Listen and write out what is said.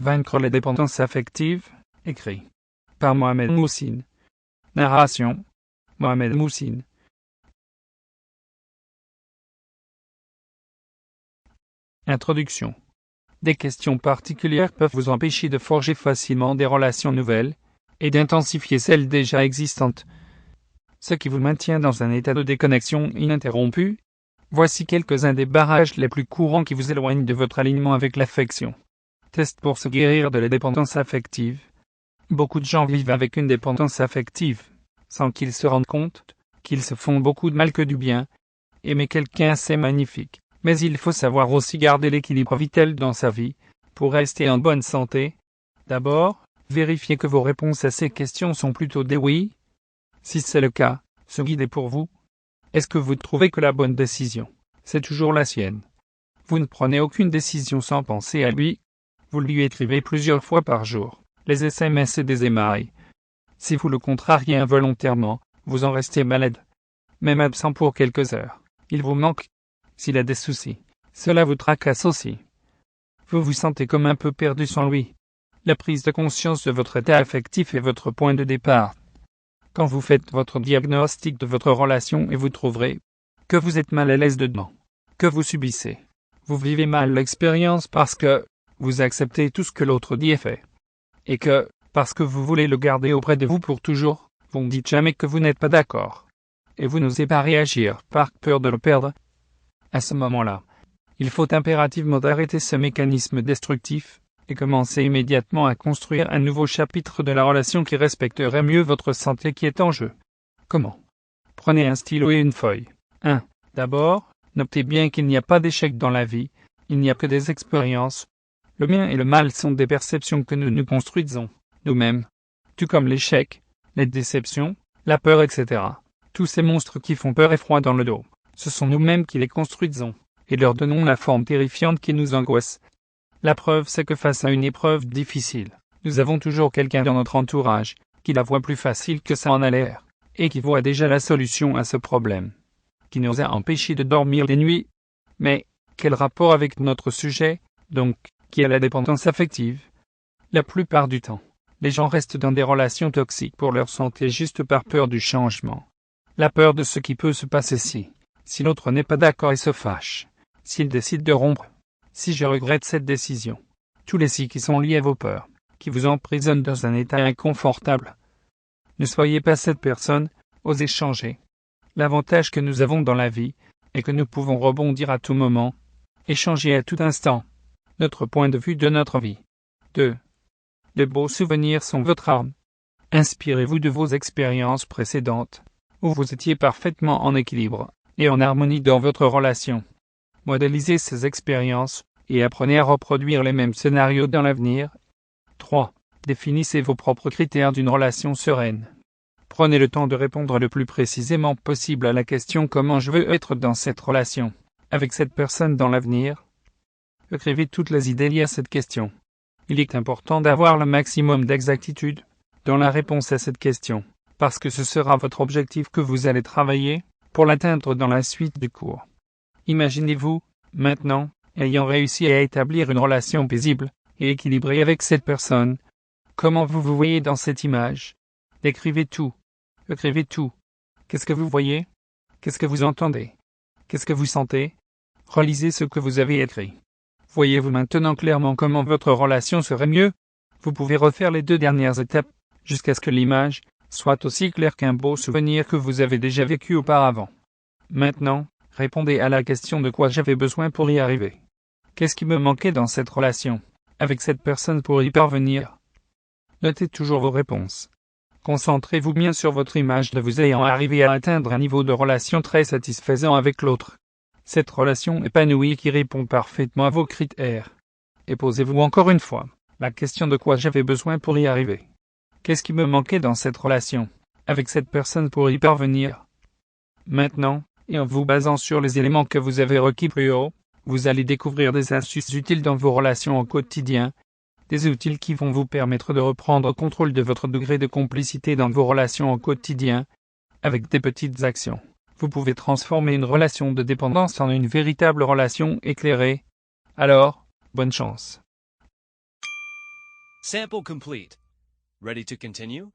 Vaincre la dépendance affective, écrit par Mohamed Moussine. Narration, Mohamed Moussine. Introduction. Des questions particulières peuvent vous empêcher de forger facilement des relations nouvelles et d'intensifier celles déjà existantes. Ce qui vous maintient dans un état de déconnexion ininterrompu. Voici quelques-uns des barrages les plus courants qui vous éloignent de votre alignement avec l'affection. Test pour se guérir de la dépendance affective. Beaucoup de gens vivent avec une dépendance affective, sans qu'ils se rendent compte qu'ils se font beaucoup de mal que du bien. Aimer quelqu'un, c'est magnifique, mais il faut savoir aussi garder l'équilibre vital dans sa vie, pour rester en bonne santé. D'abord, vérifiez que vos réponses à ces questions sont plutôt des oui. Si c'est le cas, ce guide est pour vous. Est-ce que vous trouvez que la bonne décision, c'est toujours la sienne? Vous ne prenez aucune décision sans penser à lui. Vous lui écrivez plusieurs fois par jour, les SMS et des émails. Si vous le contrariez involontairement, vous en restez malade. Même absent pour quelques heures, il vous manque. S'il a des soucis, cela vous tracasse aussi. Vous vous sentez comme un peu perdu sans lui. La prise de conscience de votre état affectif est votre point de départ. Quand vous faites votre diagnostic de votre relation et vous trouverez que vous êtes mal à l'aise dedans, que vous subissez, vous vivez mal l'expérience parce que vous acceptez tout ce que l'autre dit et fait, et que, parce que vous voulez le garder auprès de vous pour toujours, vous ne dites jamais que vous n'êtes pas d'accord, et vous n'osez pas réagir par peur de le perdre. À ce moment-là, il faut impérativement arrêter ce mécanisme destructif et commencer immédiatement à construire un nouveau chapitre de la relation qui respecterait mieux votre santé qui est en jeu. Comment? Prenez un stylo et une feuille. 1. D'abord, notez bien qu'il n'y a pas d'échec dans la vie, il n'y a que des expériences. Le bien et le mal sont des perceptions que nous construisons nous-mêmes, tout comme l'échec, les déceptions, la peur, etc. Tous ces monstres qui font peur et froid dans le dos, ce sont nous-mêmes qui les construisons, et leur donnons la forme terrifiante qui nous angoisse. La preuve, c'est que face à une épreuve difficile, nous avons toujours quelqu'un dans notre entourage, qui la voit plus facile que ça en a l'air, et qui voit déjà la solution à ce problème, qui nous a empêchés de dormir des nuits. Mais, quel rapport avec notre sujet, donc, qui est la dépendance affective? La plupart du temps, les gens restent dans des relations toxiques pour leur santé juste par peur du changement. La peur de ce qui peut se passer si l'autre n'est pas d'accord et se fâche, s'il décide de rompre, si je regrette cette décision. Tous les si qui sont liés à vos peurs, qui vous emprisonnent dans un état inconfortable. Ne soyez pas cette personne, osez changer. L'avantage que nous avons dans la vie est que nous pouvons rebondir à tout moment, et changer à tout instant notre point de vue de notre vie. 2. De beaux souvenirs sont votre arme. Inspirez-vous de vos expériences précédentes, où vous étiez parfaitement en équilibre et en harmonie dans votre relation. Modélisez ces expériences et apprenez à reproduire les mêmes scénarios dans l'avenir. 3. Définissez vos propres critères d'une relation sereine. Prenez le temps de répondre le plus précisément possible à la question « Comment je veux être dans cette relation, avec cette personne dans l'avenir ?» Écrivez toutes les idées liées à cette question. Il est important d'avoir le maximum d'exactitude dans la réponse à cette question, parce que ce sera votre objectif que vous allez travailler pour l'atteindre dans la suite du cours. Imaginez-vous, maintenant, ayant réussi à établir une relation paisible et équilibrée avec cette personne. Comment vous vous voyez dans cette image? Décrivez tout. Écrivez tout. Qu'est-ce que vous voyez? Qu'est-ce que vous entendez? Qu'est-ce que vous sentez? Relisez ce que vous avez écrit. Voyez-vous maintenant clairement comment votre relation serait mieux? Vous pouvez refaire les 2 dernières étapes, jusqu'à ce que l'image soit aussi claire qu'un beau souvenir que vous avez déjà vécu auparavant. Maintenant, répondez à la question de quoi j'avais besoin pour y arriver. Qu'est-ce qui me manquait dans cette relation, avec cette personne pour y parvenir? Notez toujours vos réponses. Concentrez-vous bien sur votre image de vous ayant arrivé à atteindre un niveau de relation très satisfaisant avec l'autre. Cette relation épanouie qui répond parfaitement à vos critères. Et posez-vous encore une fois la question de quoi j'avais besoin pour y arriver. Qu'est-ce qui me manquait dans cette relation, avec cette personne pour y parvenir? Maintenant, et en vous basant sur les éléments que vous avez requis plus haut, vous allez découvrir des astuces utiles dans vos relations au quotidien, des outils qui vont vous permettre de reprendre contrôle de votre degré de complicité dans vos relations au quotidien, avec des petites actions. Vous pouvez transformer une relation de dépendance en une véritable relation éclairée. Alors, bonne chance. Sample complete. Ready to continue?